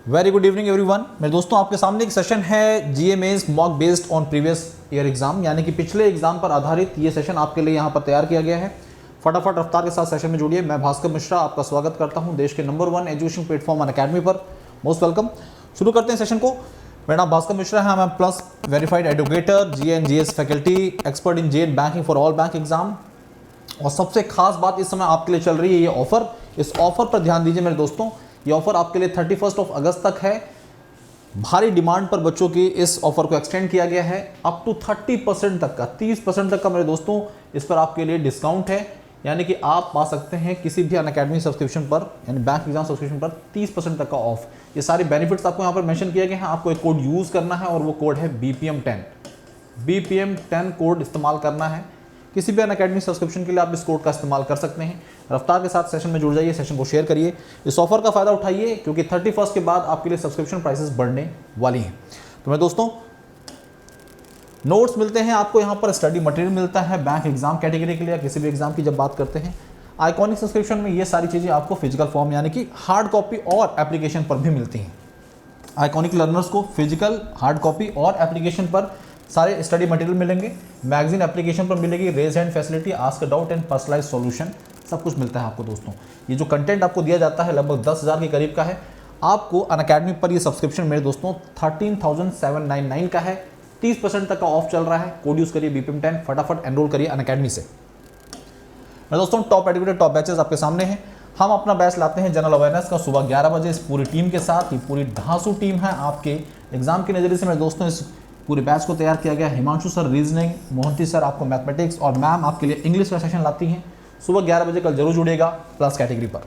Very good evening everyone. मेरे दोस्तों, आपके सामने एक सेशन है GMS mock based on previous year exam, यानी कि पिछले एग्जाम पर आधारित ये सेशन आपके लिए यहाँ पर तैयार किया गया है। फटाफट रफ्तार के साथ सेशन में जुड़िए। मैं भास्कर मिश्रा आपका स्वागत करता हूँ देश के नंबर 1 एजुकेशन प्लेटफॉर्म अनअकैडमी पर। Most welcome. शुरू करते हैं सेशन को। मेरा नाम भास्कर मिश्रा है। मैं plus verified educator, GNGS faculty, expert in JN banking for all bank exam. और सबसे खास बात इस समय आपके लिए चल रही है ये ऑफर। इस ऑफर पर ध्यान दीजिए मेरे दोस्तों। ये ऑफर आपके लिए 31 अगस्त तक है। भारी डिमांड पर बच्चों की इस ऑफर को एक्सटेंड किया गया है। अप टू 30% तक का, 30% तक का मेरे दोस्तों इस पर आपके लिए डिस्काउंट है। यानी कि आप पा सकते हैं किसी भी अनअकैडमी सब्सक्रिप्शन पर, यानी बैंक एग्जाम सब्सक्रिप्शन पर 30% तक का ऑफ। ये सारे बेनिफिट्स आपको यहाँ पर मेंशन किए गए हैं। आपको एक कोड यूज़ करना है और वो कोड है BPM10। BPM10 कोड इस्तेमाल करना है। किसी भी अनअकैडमी सब्सक्रिप्शन के लिए आप इस कोड का इस्तेमाल कर सकते हैं। रफ्तार के साथ सेशन में जुड़ जाइए, सेशन को शेयर करिए, इस ऑफर का फायदा उठाइए, क्योंकि 31 के बाद आपके लिए सब्सक्रिप्शन प्राइसेस बढ़ने वाली हैं। तो मेरे दोस्तों, नोट्स मिलते हैं आपको यहाँ पर, स्टडी मटेरियल मिलता है बैंक एग्जाम कैटेगरी के लिए। किसी भी एग्जाम की जब बात करते हैं, आइकॉनिक सब्सक्रिप्शन में ये सारी चीज़ें आपको फिजिकल फॉर्म यानी कि हार्ड कॉपी और एप्लीकेशन पर भी मिलती हैं। आइकॉनिक लर्नर्स को फिजिकल, हार्ड कॉपी और एप्लीकेशन पर सारे स्टडी मटेरियल मिलेंगे। मैगजीन एप्लीकेशन पर मिलेगी raise hand facility, ask a doubt and personalise solution, सब कुछ मिलता है आपको दोस्तों। ये जो कंटेंट आपको दिया जाता है लगभग 10,000 के करीब का है। आपको अनअकैडमी पर ये सब्सक्रिप्शन मेरे दोस्तों 13,799 का है। 30% तक का ऑफ चल रहा है। कोड यूज़ करिए BPM10, फटाफट एनरोल करिए अनअकैडमी से। मेरे दोस्तों, टॉप एडुकेटेड टॉप बैचेस आपके सामने हैं। हम अपना बैच लाते हैं जनरल अवेयरनेस का सुबह 11 बजे इस पूरी टीम के साथ। ये पूरी धांसू टीम है आपके एग्जाम के नज़रिए से। मेरे दोस्तों, इस पूरे बैच को तैयार किया गया। Himanshu sir reasoning, Mohanty sir आपको मैथमेटिक्स और मैम आपके लिए इंग्लिश का सेशन लाती हैं। सुबह 11 बजे कल जरूर जुड़ेगा प्लस कैटेगरी पर।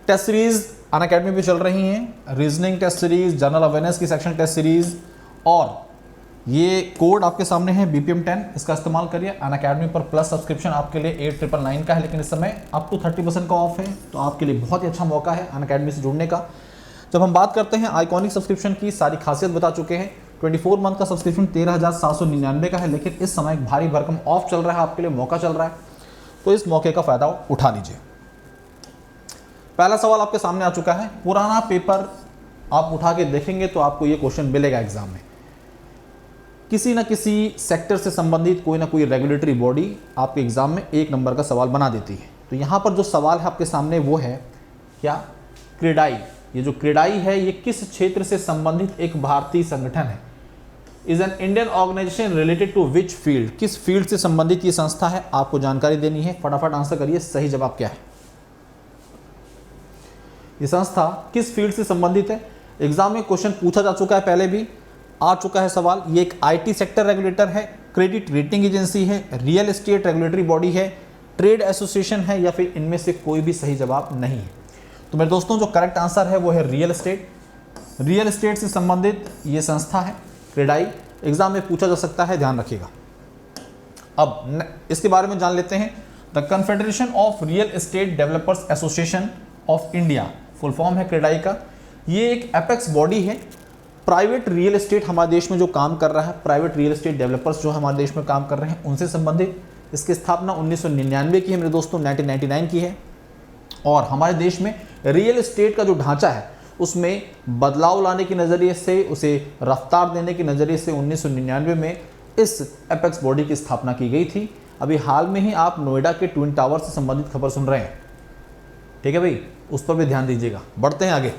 टेस्ट सीरीज अनअकैडमी भी चल रही हैं। Reasoning test series, general awareness की सेक्शन टेस्ट सीरीज, और ये कोड आपके सामने है BPM10, इसका इस्तेमाल करिए। अनअकैडमी पर प्लस सब्सक्रिप्शन आपके लिए 8,999 का है, लेकिन इस समय अप टू 30% का ऑफ है। तो आपके लिए बहुत ही अच्छा मौका है अनअकैडमी से जुड़ने का। जब हम बात करते हैं आइकॉनिक सब्सक्रिप्शन की, सारी खासियत बता चुके हैं। 24 मंथ का सब्सक्रिप्शन 13,799 का है, लेकिन इस समय एक भारी भरकम ऑफ चल रहा है, आपके लिए मौका चल रहा है। तो इस मौके का फायदा उठा लीजिए। पहला सवाल आपके सामने आ चुका है। पुराना पेपर आप उठा के देखेंगे तो आपको ये क्वेश्चन मिलेगा एग्जाम में। किसी न किसी सेक्टर से संबंधित कोई ना कोई रेगुलेटरी बॉडी आपके एग्जाम में 1 नंबर का सवाल बना देती है। तो यहाँ पर जो सवाल है आपके सामने वो है क्या? क्रेडाई। ये जो क्रेडाई है ये किस क्षेत्र से संबंधित एक भारतीय संगठन है? Is an Indian organisation related to which field? किस फील्ड से संबंधित ये संस्था है, आपको जानकारी देनी है। फटाफट आंसर करिए, सही जवाब क्या है? ये संस्था किस फील्ड से संबंधित है? एग्जाम में क्वेश्चन पूछा जा चुका है, पहले भी आ चुका है सवाल। ये एक IT सेक्टर रेगुलेटर है, क्रेडिट रेटिंग एजेंसी है, रियल एस्टेट रेगुलेटरी बॉडी है, ट्रेड एसोसिएशन है, या फिर इनमें से कोई भी सही जवाब नहीं है। तो मेरे दोस्तों, जो करेक्ट आंसर है वो है रियल एस्टेट। रियल एस्टेट से संबंधित ये संस्था है क्रेडाई। एग्जाम में पूछा जा सकता है, ध्यान रखिएगा। अब इसके बारे में जान लेते हैं। The confederation of real estate developers association of India, full form है क्रेडाई का। ये एक एपेक्स बॉडी है। प्राइवेट रियल एस्टेट हमारे देश में जो काम कर रहा है, प्राइवेट रियल एस्टेट डेवलपर्स जो हमारे देश में काम कर रहे हैं, उनसे संबंधित। इसकी स्थापना 1999 की है मेरे दोस्तों, 1999 की है। और हमारे देश में रियल एस्टेट का जो ढांचा है उसमें बदलाव लाने के नज़रिए से, उसे रफ्तार देने के नज़रिए से 1999 में इस एपेक्स बॉडी की स्थापना की गई थी। अभी हाल में ही आप नोएडा के ट्विन टावर से संबंधित खबर सुन रहे हैं, ठीक है भाई, उस पर भी ध्यान दीजिएगा। बढ़ते हैं आगे।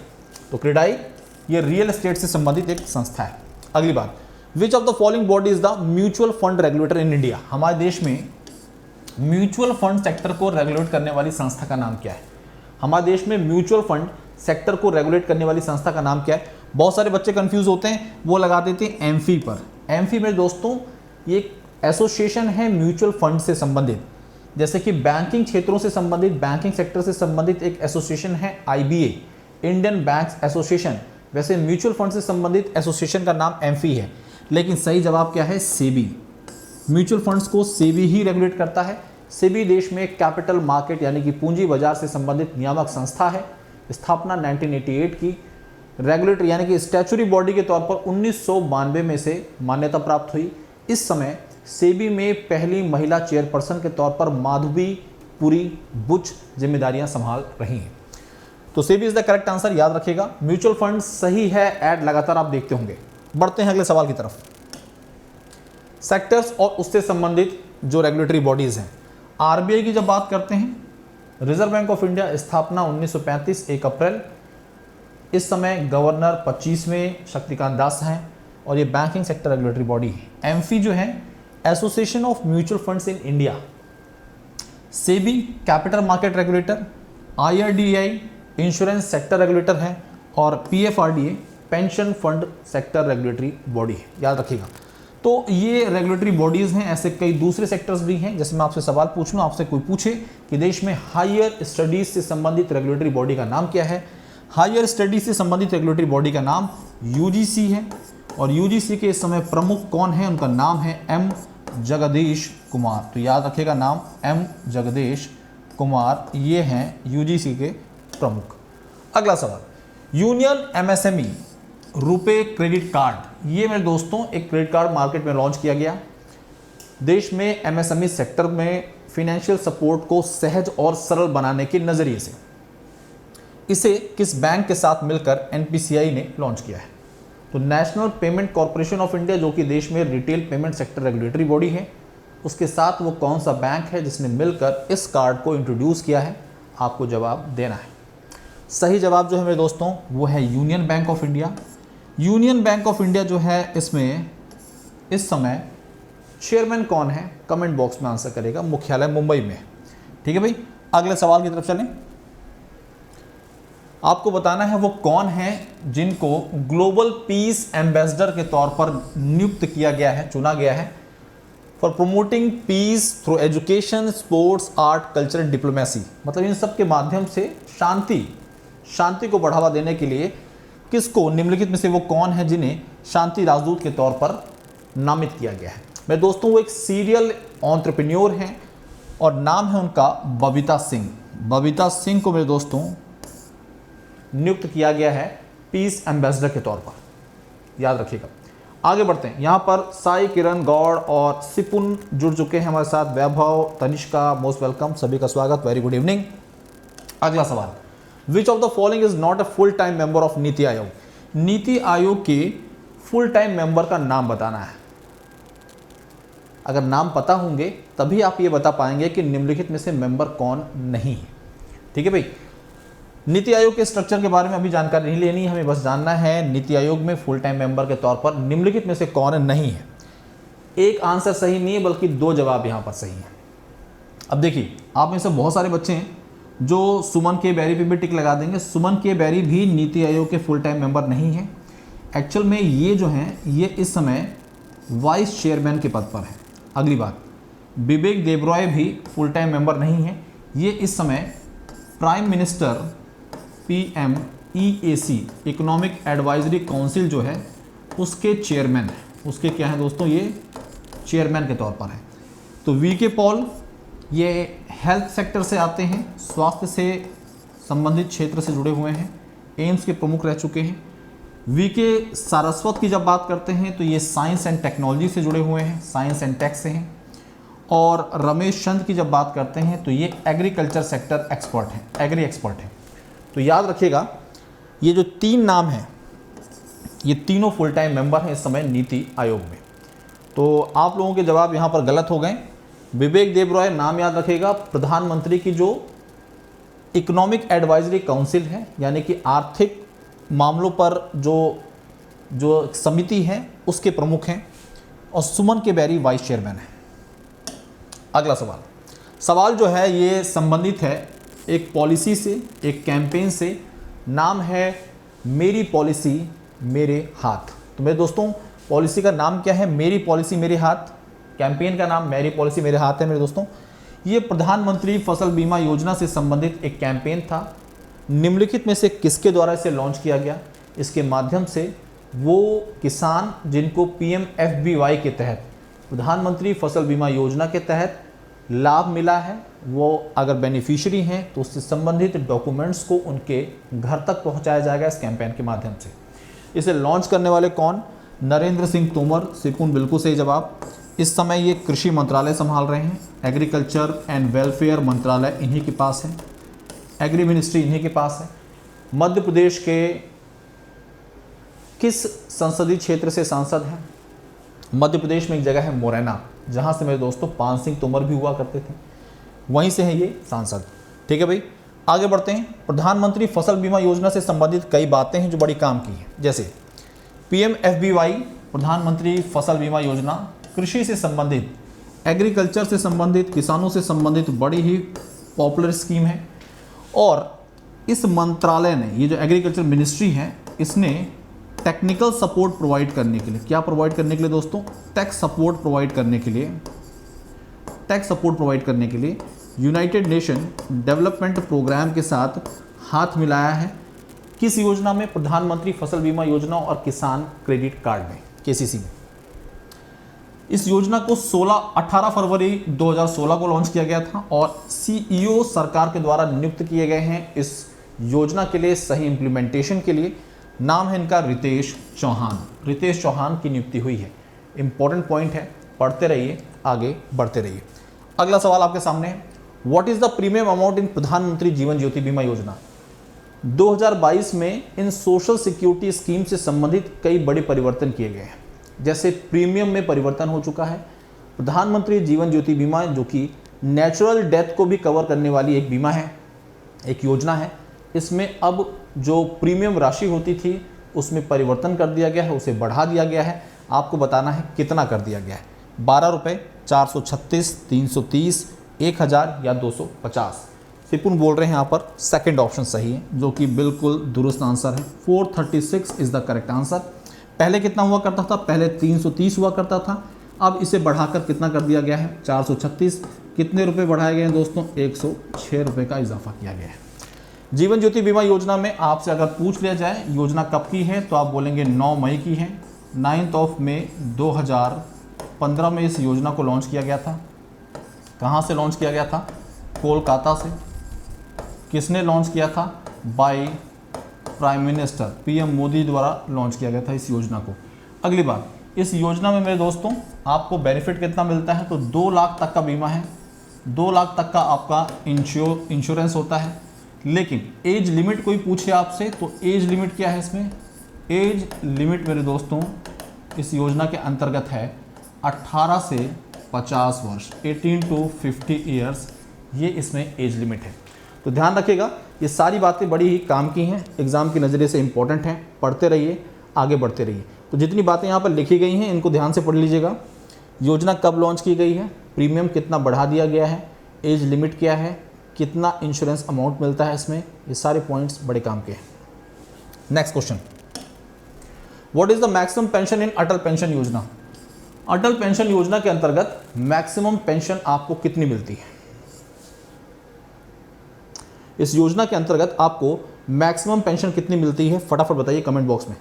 तो क्रेडाई ये रियल एस्टेट से संबंधित एक संस्था है। अगली बात, विच of the following body is the mutual fund regulator in India? हमारे देश में म्यूचुअल फंड सेक्टर को रेगुलेट करने वाली संस्था का नाम क्या है? हमारे देश में म्यूचुअल फंड सेक्टर को रेगुलेट करने वाली संस्था का नाम क्या है? बहुत सारे बच्चे कंफ्यूज होते हैं, वो लगा देते हैं एम्फी पर। एम्फी में दोस्तों ये एक एसोसिएशन है म्यूचुअल फंड से संबंधित। जैसे कि बैंकिंग क्षेत्रों से संबंधित, बैंकिंग सेक्टर से संबंधित एक एसोसिएशन है IBA, इंडियन बैंक्स एसोसिएशन। वैसे म्यूचुअल फंड से संबंधित एसोसिएशन का नाम एम्फी है, लेकिन सही जवाब क्या है? सेबी। म्यूचुअल फंड्स को सेबी ही रेगुलेट करता है। सेबी देश में कैपिटल मार्केट यानी कि पूंजी बाजार से संबंधित नियामक संस्था है। स्थापना 1988 की। रेगुलेटर यानी कि स्टैचुरी बॉडी के तौर पर 1992 में से मान्यता प्राप्त हुई। इस समय सेबी में पहली महिला चेयरपर्सन के तौर पर माधवी पुरी बुच जिम्मेदारियां संभाल रही हैं। तो SEBI is the correct answer, याद रखिएगा। म्यूचुअल फंड सही है, ऐड लगातार आप देखते होंगे। बढ़ते हैं अगले सवाल की तरफ। सेक्टर्स और उससे संबंधित जो रेगुलेटरी बॉडीज हैं, आरबीआई की जब बात करते हैं, रिजर्व बैंक ऑफ इंडिया स्थापना 1935 1 अप्रैल। इस समय गवर्नर 25वें शक्तिकांत दास हैं और ये बैंकिंग सेक्टर रेगुलेटरी बॉडी है। एमफी जो है association of mutual funds in India. SEBI capital market regulator, IRDI insurance sector regulator है और PFRDA pension fund sector regulatory body है, याद रखिएगा। तो ये रेगुलेटरी बॉडीज़ हैं। ऐसे कई दूसरे सेक्टर्स भी हैं। जैसे मैं आपसे सवाल पूछ लूँ, आपसे कोई पूछे कि देश में हायर स्टडीज़ से संबंधित रेगुलेटरी बॉडी का नाम क्या है, हायर स्टडीज से संबंधित रेगुलेटरी बॉडी का नाम यूजीसी है और यूजीसी के इस समय प्रमुख कौन है, उनका नाम है एम जगदीश कुमार। तो याद रखिएगा नाम एम जगदीश कुमार, ये हैं यूजीसी के प्रमुख। अगला सवाल, union MSME RuPay credit card. ये मेरे दोस्तों एक क्रेडिट कार्ड मार्केट में लॉन्च किया गया। देश में एमएसएमई सेक्टर में फिनेंशियल सपोर्ट को सहज और सरल बनाने के नज़रिए से इसे किस बैंक के साथ मिलकर एनपीसीआई ने लॉन्च किया है? तो national payment corporation of India, जो कि देश में retail payment sector regulatory body है, उसके साथ वो कौन सा बैंक है जिसने मिलकर इस कार्ड को इंट्रोड्यूस किया है? आपको जवाब देना है। सही जवाब जो है मेरे दोस्तों वो है union bank of India. Union bank of India जो है, इसमें इस समय चेयरमैन कौन है? कमेंट बॉक्स में आंसर करेगा। मुख्यालय मुंबई में। ठीक है भाई, अगले सवाल की तरफ चलें। आपको बताना है वो कौन है जिनको ग्लोबल पीस एम्बेसडर के तौर पर नियुक्त किया गया है, चुना गया है, for promoting peace through education, sports, art, culture and diplomacy. मतलब इन सब के माध्यम से शांति को बढ़ावा देने के लिए किसको, निम्नलिखित में से वो कौन है जिन्हें शांति राजदूत के तौर पर नामित किया गया है? मेरे दोस्तों वो एक सीरियल एंटरप्रेन्योर हैं और नाम है उनका बबीता सिंह। बबीता सिंह को मेरे दोस्तों नियुक्त किया गया है पीस एम्बेसडर के तौर पर, याद रखिएगा। आगे बढ़ते हैं। यहाँ पर साई किरण गौड़ और सिपुन जुड़ चुके हैं हमारे साथ। वैभव, तनिष्का, मोस्ट वेलकम, सभी का स्वागत, वेरी गुड इवनिंग। अगला सवाल, विच of the following is not a full time member of NITI Aayog? NITI Aayog के फुल टाइम मेंबर का नाम बताना है। अगर नाम पता होंगे तभी आप ये बता पाएंगे कि निम्नलिखित में से मेंबर कौन नहीं है। ठीक है भाई, नीति आयोग के स्ट्रक्चर के बारे में अभी जानकारी नहीं लेनी है, हमें बस जानना है नीति आयोग में फुल टाइम मेंबर के तौर पर निम्नलिखित में से कौन नहीं है। एक आंसर सही नहीं है बल्कि दो जवाब यहाँ पर सही है। अब देखिए, आप में से बहुत सारे बच्चे हैं जो सुमन के बैरी पे भी टिक लगा देंगे। सुमन के बैरी भी नीति आयोग के फुल टाइम मेंबर नहीं है। एक्चुअल में ये जो हैं ये इस समय वाइस चेयरमैन के पद पर है। अगली बात, विवेक देबरॉय भी फुल टाइम मेंबर नहीं है। ये इस समय prime minister PMEAC economic advisory council जो है उसके चेयरमैन है। उसके क्या है दोस्तों, ये चेयरमैन के तौर पर है। तो वीके पॉल ये हेल्थ सेक्टर से आते हैं, स्वास्थ्य से संबंधित क्षेत्र से जुड़े हुए हैं, एम्स के प्रमुख रह चुके हैं। वीके सारस्वत की जब बात करते हैं तो ये साइंस एंड टेक्नोलॉजी से जुड़े हुए हैं, साइंस एंड टेक से हैं। और रमेश चंद की जब बात करते हैं तो ये एग्रीकल्चर सेक्टर एक्सपर्ट हैं, एग्री एक्सपर्ट हैं। तो याद रखिएगा ये जो तीन नाम हैं ये तीनों फुल टाइम मेंबर हैं इस समय नीति आयोग में। तो आप लोगों के जवाब यहाँ पर गलत हो गए। विवेक देबरॉय नाम याद रखिएगा, प्रधानमंत्री की जो इकोनॉमिक एडवाइजरी काउंसिल है यानी कि आर्थिक मामलों पर जो समिति है उसके प्रमुख हैं। और सुमन के बैरी वाइस चेयरमैन है। अगला सवाल जो है ये संबंधित है एक पॉलिसी से, एक कैंपेन से। नाम है मेरी पॉलिसी मेरे हाथ। तो मेरे दोस्तों पॉलिसी का नाम क्या है? मेरी पॉलिसी मेरे हाथ। कैंपेन का नाम मेरी पॉलिसी मेरे हाथ है मेरे दोस्तों। ये प्रधानमंत्री फसल बीमा योजना से संबंधित एक कैंपेन था। निम्नलिखित में से किसके द्वारा इसे लॉन्च किया गया? इसके माध्यम से वो किसान जिनको PMFBY के तहत, प्रधानमंत्री फसल बीमा योजना के तहत लाभ मिला है, वो अगर बेनिफिशियरी हैं तो उससे संबंधित डॉक्यूमेंट्स को उनके घर तक पहुंचाया जाएगा इस कैंपेन के माध्यम से। इसे लॉन्च करने वाले कौन? नरेंद्र सिंह तोमर। सिपुन बिल्कुल सही जवाब। इस समय ये कृषि मंत्रालय संभाल रहे हैं। एग्रीकल्चर एंड वेलफेयर मंत्रालय इन्हीं के पास है, एग्री मिनिस्ट्री इन्हीं के पास है। मध्य प्रदेश के किस संसदीय क्षेत्र से सांसद हैं? मध्य प्रदेश में एक जगह है मुरैना, जहां से मेरे दोस्तों पान सिंह तोमर भी हुआ करते थे, वहीं से हैं ये सांसद। ठीक है भाई, आगे बढ़ते हैं। प्रधानमंत्री फसल बीमा योजना से संबंधित कई बातें हैं जो बड़ी काम की हैं, जैसे PMFBY प्रधानमंत्री फसल बीमा योजना कृषि से संबंधित, एग्रीकल्चर से संबंधित, किसानों से संबंधित बड़ी ही पॉपुलर स्कीम है। और इस मंत्रालय ने, ये जो एग्रीकल्चर मिनिस्ट्री है, इसने टेक्निकल सपोर्ट प्रोवाइड करने के लिए, क्या प्रोवाइड करने के लिए दोस्तों? टैक्स सपोर्ट प्रोवाइड करने के लिए, टैक्स सपोर्ट प्रोवाइड करने के लिए यूनाइटेड नेशन डेवलपमेंट प्रोग्राम के साथ हाथ मिलाया है। किस योजना में? प्रधानमंत्री फसल बीमा योजना और किसान क्रेडिट कार्ड में, KCC में। इस योजना को 18 फरवरी 2016 को लॉन्च किया गया था और CEO सरकार के द्वारा नियुक्त किए गए हैं इस योजना के लिए, सही इंप्लीमेंटेशन के लिए। नाम है इनका रितेश चौहान। रितेश चौहान की नियुक्ति हुई है। इंपॉर्टेंट पॉइंट है, पढ़ते रहिए, आगे बढ़ते रहिए। अगला सवाल आपके सामने है, what is the premium amount in प्रधानमंत्री जीवन ज्योति बीमा योजना? 2022 में इन सोशल सिक्योरिटी स्कीम से संबंधित कई बड़े परिवर्तन किए गए हैं। जैसे प्रीमियम में परिवर्तन हो चुका है। प्रधानमंत्री जीवन ज्योति बीमा, जो कि नेचुरल डेथ को भी कवर करने वाली एक बीमा है, एक योजना है, इसमें अब जो प्रीमियम राशि होती थी उसमें परिवर्तन कर दिया गया है, उसे बढ़ा दिया गया है। आपको बताना है कितना कर दिया गया है। 12 रुपये, 436, 330, 1000 या 250। सिपुन बोल रहे हैं यहाँ पर सेकंड ऑप्शन सही है, जो कि बिल्कुल दुरुस्त आंसर है। 436 इज द करेक्ट आंसर। पहले कितना हुआ करता था? पहले 330 हुआ करता था, अब इसे बढ़ाकर कितना कर दिया गया है? 436। कितने रुपए बढ़ाए गए हैं दोस्तों? 106 रुपये का इजाफा किया गया है। जीवन ज्योति बीमा योजना में आपसे अगर पूछ लिया जाए योजना कब की है, तो आप बोलेंगे 9 मई की है। 9 मई 2015 में इस योजना को लॉन्च किया गया था। कहाँ से लॉन्च किया गया था? कोलकाता से। किसने लॉन्च किया था? By prime minister PM Modi द्वारा लॉन्च किया गया था इस योजना को। अगली बात, इस योजना में मेरे दोस्तों आपको बेनिफिट कितना मिलता है? तो 2 लाख तक का बीमा है, 2 लाख तक का आपका इंश्योरेंस होता है। लेकिन एज लिमिट कोई पूछे आपसे, तो एज लिमिट क्या है इसमें? एज लिमिट मेरे दोस्तों इस योजना के अंतर्गत है 18 से 50 वर्ष, 18 to 50 ईयर्स, ये इसमें एज लिमिट है। तो ध्यान रखिएगा, ये सारी बातें बड़ी ही काम की हैं, एग्जाम के नज़रिए से इंपॉर्टेंट हैं। पढ़ते रहिए, आगे बढ़ते रहिए। तो जितनी बातें यहाँ पर लिखी गई हैं इनको ध्यान से पढ़ लीजिएगा। योजना कब लॉन्च की गई है, प्रीमियम कितना बढ़ा दिया गया है, एज लिमिट क्या है, कितना इंश्योरेंस अमाउंट मिलता है इसमें, ये सारे पॉइंट्स बड़े काम के हैं। Next question, what is the maximum pension in Atal pension योजना? अटल पेंशन योजना के अंतर्गत मैक्सिमम पेंशन आपको कितनी मिलती है? इस योजना के अंतर्गत आपको मैक्सिमम पेंशन कितनी मिलती है, फटाफट बताइए कमेंट बॉक्स में।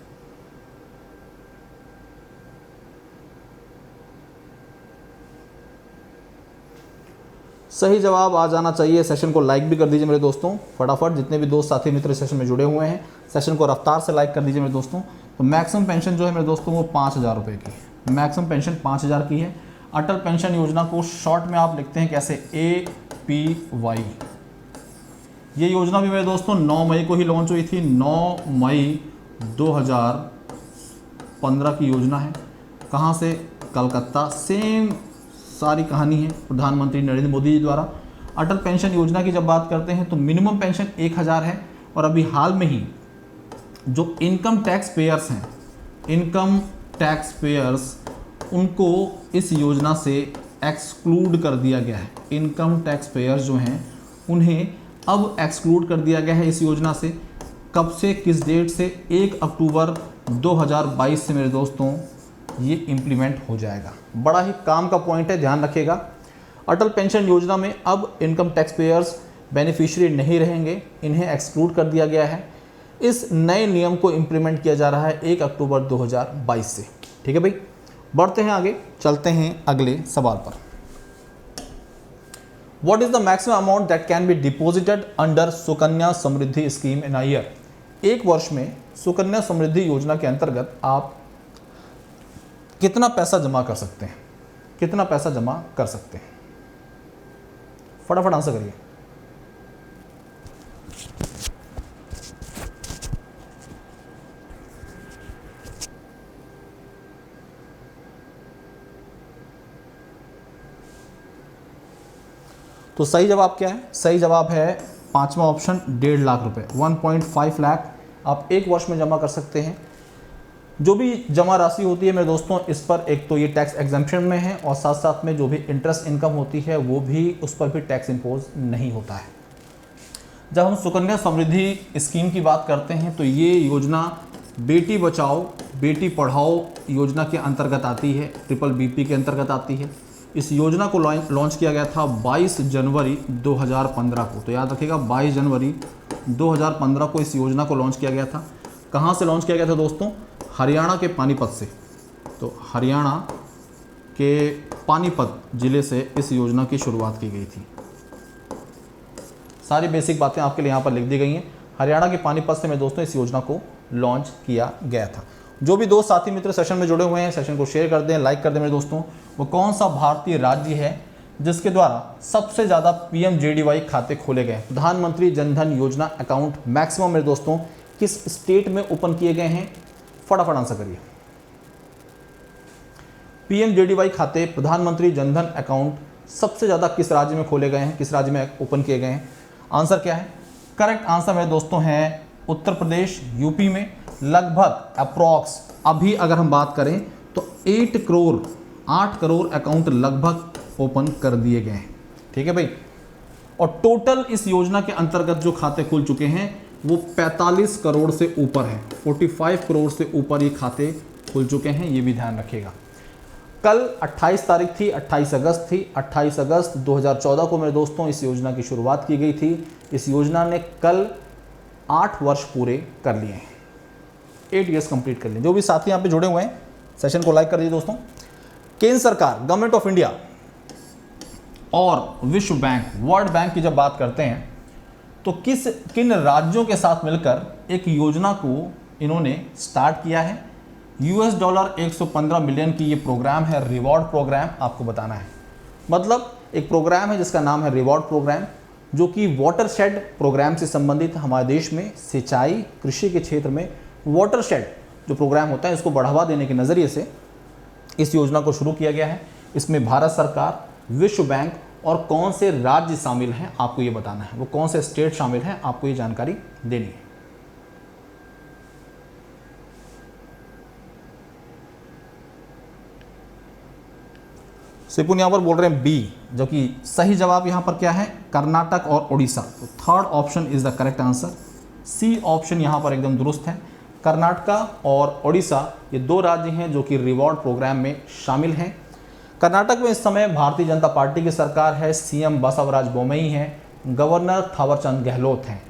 सही जवाब आ जाना चाहिए। सेशन को लाइक भी कर दीजिए मेरे दोस्तों, फटाफट। जितने भी दोस्त साथी मित्र सेशन में जुड़े हुए हैं, सेशन को रफ्तार से लाइक कर दीजिए मेरे दोस्तों। तो मैक्सिमम पेंशन जो है मेरे दोस्तों वो 5000 रुपये की है। मैक्सिमम पेंशन 5000 की है। अटल पेंशन योजना को शॉर्ट में आप लिखते हैं कैसे? APY। ये योजना भी मेरे दोस्तों 9 मई को ही लॉन्च हुई थी। 9 मई 2015 की योजना है। कहाँ से? कलकत्ता। सेम सारी कहानी है प्रधानमंत्री नरेंद्र मोदी जी द्वारा। अटल पेंशन योजना की जब बात करते हैं तो मिनिमम पेंशन 1000 है। और अभी हाल में ही जो इनकम टैक्स पेयर्स हैं, इनकम टैक्स पेयर्स, उनको इस योजना से एक्सक्लूड कर दिया गया है। इनकम टैक्स पेयर्स जो हैं उन्हें अब एक्सक्लूड कर दिया गया है इस योजना से। कब से, किस डेट से? 1 अक्टूबर 2022 से मेरे दोस्तों ये इम्प्लीमेंट हो जाएगा। बड़ा ही काम का पॉइंट है, ध्यान रखिएगा। अटल पेंशन योजना में अब इनकम टैक्स पेयर्स बेनिफिशियरी नहीं रहेंगे, इन्हें एक्सक्लूड कर दिया गया है। इस नए नियम को इम्प्लीमेंट किया जा रहा है 1 अक्टूबर 2022 से। ठीक है भाई, बढ़ते हैं आगे, चलते हैं अगले सवाल पर। What is the maximum amount that can be deposited under Sukanya Samriddhi scheme in a year? एक वर्ष में सुकन्या समृद्धि योजना के अंतर्गत आप कितना पैसा जमा कर सकते हैं? कितना पैसा जमा कर सकते हैं? फटाफट आंसर करिए। तो सही जवाब क्या है? सही जवाब है पांचवा ऑप्शन 1.5 लाख रुपए, 1.5 लाख आप एक वर्ष में जमा कर सकते हैं। जो भी जमा राशि होती है मेरे दोस्तों, इस पर एक तो ये टैक्स एग्जम्पशन में है और साथ साथ में जो भी इंटरेस्ट इनकम होती है वो भी, उस पर भी टैक्स इम्पोज नहीं होता है। जब हम सुकन्या समृद्धि स्कीम की बात करते हैं तो ये योजना बेटी बचाओ बेटी पढ़ाओ योजना के अंतर्गत आती है, ट्रिपल बीपी के अंतर्गत आती है। इस योजना को लॉन्च किया गया था 22 जनवरी 2015 को। तो याद रखिएगा 22 जनवरी 2015 को इस योजना को लॉन्च किया गया था। कहाँ से लॉन्च किया गया था दोस्तों? हरियाणा के पानीपत से। तो हरियाणा के पानीपत जिले से इस योजना की शुरुआत की गई थी। सारी बेसिक बातें आपके लिए यहाँ पर लिख दी गई हैं। हरियाणा के पानीपत से मेरे दोस्तों इस योजना को लॉन्च किया गया था। जो भी दोस्त साथी मित्र सेशन में जुड़े हुए हैं, सेशन को शेयर कर दें, लाइक कर दें मेरे दोस्तों। वो कौन सा भारतीय राज्य है जिसके द्वारा सबसे ज़्यादा PMJDY खाते खोले गए? प्रधानमंत्री जनधन योजना अकाउंट मैक्सिमम मेरे दोस्तों किस स्टेट में ओपन किए गए हैं? फटाफट आंसर करिए। PMJDY खाते, प्रधानमंत्री जनधन अकाउंट सबसे ज़्यादा किस राज्य में खोले गए हैं, किस राज्य में ओपन किए गए हैं? आंसर क्या है? करेक्ट आंसर मेरे दोस्तों है उत्तर प्रदेश, यूपी में। लगभग अप्रॉक्स अभी अगर हम बात करें तो 8 करोड़ अकाउंट लगभग ओपन कर दिए गए हैं। ठीक है भाई। और टोटल इस योजना के अंतर्गत जो खाते खुल चुके हैं वो 45 करोड़ से ऊपर है, 45 करोड़ से ऊपर ये खाते खुल चुके हैं, ये भी ध्यान रखिएगा। कल 28 तारीख थी, 28 अगस्त थी। 28 अगस्त 2014 को मेरे दोस्तों इस योजना की शुरुआत की गई थी। इस योजना ने कल 8 वर्ष पूरे कर लिए हैं, 8 ईयर्स कंप्लीट कर लिए। जो भी साथी यहाँ पे जुड़े हुए हैं सेशन को लाइक कर दीजिए दोस्तों। केंद्र सरकार, गवर्नमेंट ऑफ इंडिया और विश्व बैंक, वर्ल्ड बैंक की जब बात करते हैं तो किन राज्यों के साथ मिलकर एक योजना को इन्होंने स्टार्ट किया है? $115 मिलियन की ये प्रोग्राम है, रिवॉर्ड प्रोग्राम आपको बताना है। मतलब एक प्रोग्राम है जिसका नाम है रिवॉर्ड प्रोग्राम, जो कि वाटरशेड प्रोग्राम से संबंधित है। हमारे देश में सिंचाई कृषि के क्षेत्र में वाटरशेड जो प्रोग्राम होता है इसको बढ़ावा देने के नज़रिए से इस योजना को शुरू किया गया है। इसमें भारत सरकार, विश्व बैंक और कौन से राज्य शामिल हैं आपको ये बताना है, वो कौन से स्टेट शामिल हैं आपको ये जानकारी देनी है। सिपुन यहाँ पर बोल रहे हैं बी, जो कि सही जवाब यहाँ पर क्या है? कर्नाटक और उड़ीसा। तो third option is the correct answer. C option यहाँ पर एकदम दुरुस्त है। कर्नाटक और उड़ीसा ये 2 राज्य हैं जो कि रिवॉर्ड प्रोग्राम में शामिल हैं। कर्नाटक में इस समय भारतीय जनता पार्टी की सरकार है, CM बसवराज बोम्मई हैं, गवर्नर थावरचंद गहलोत हैं।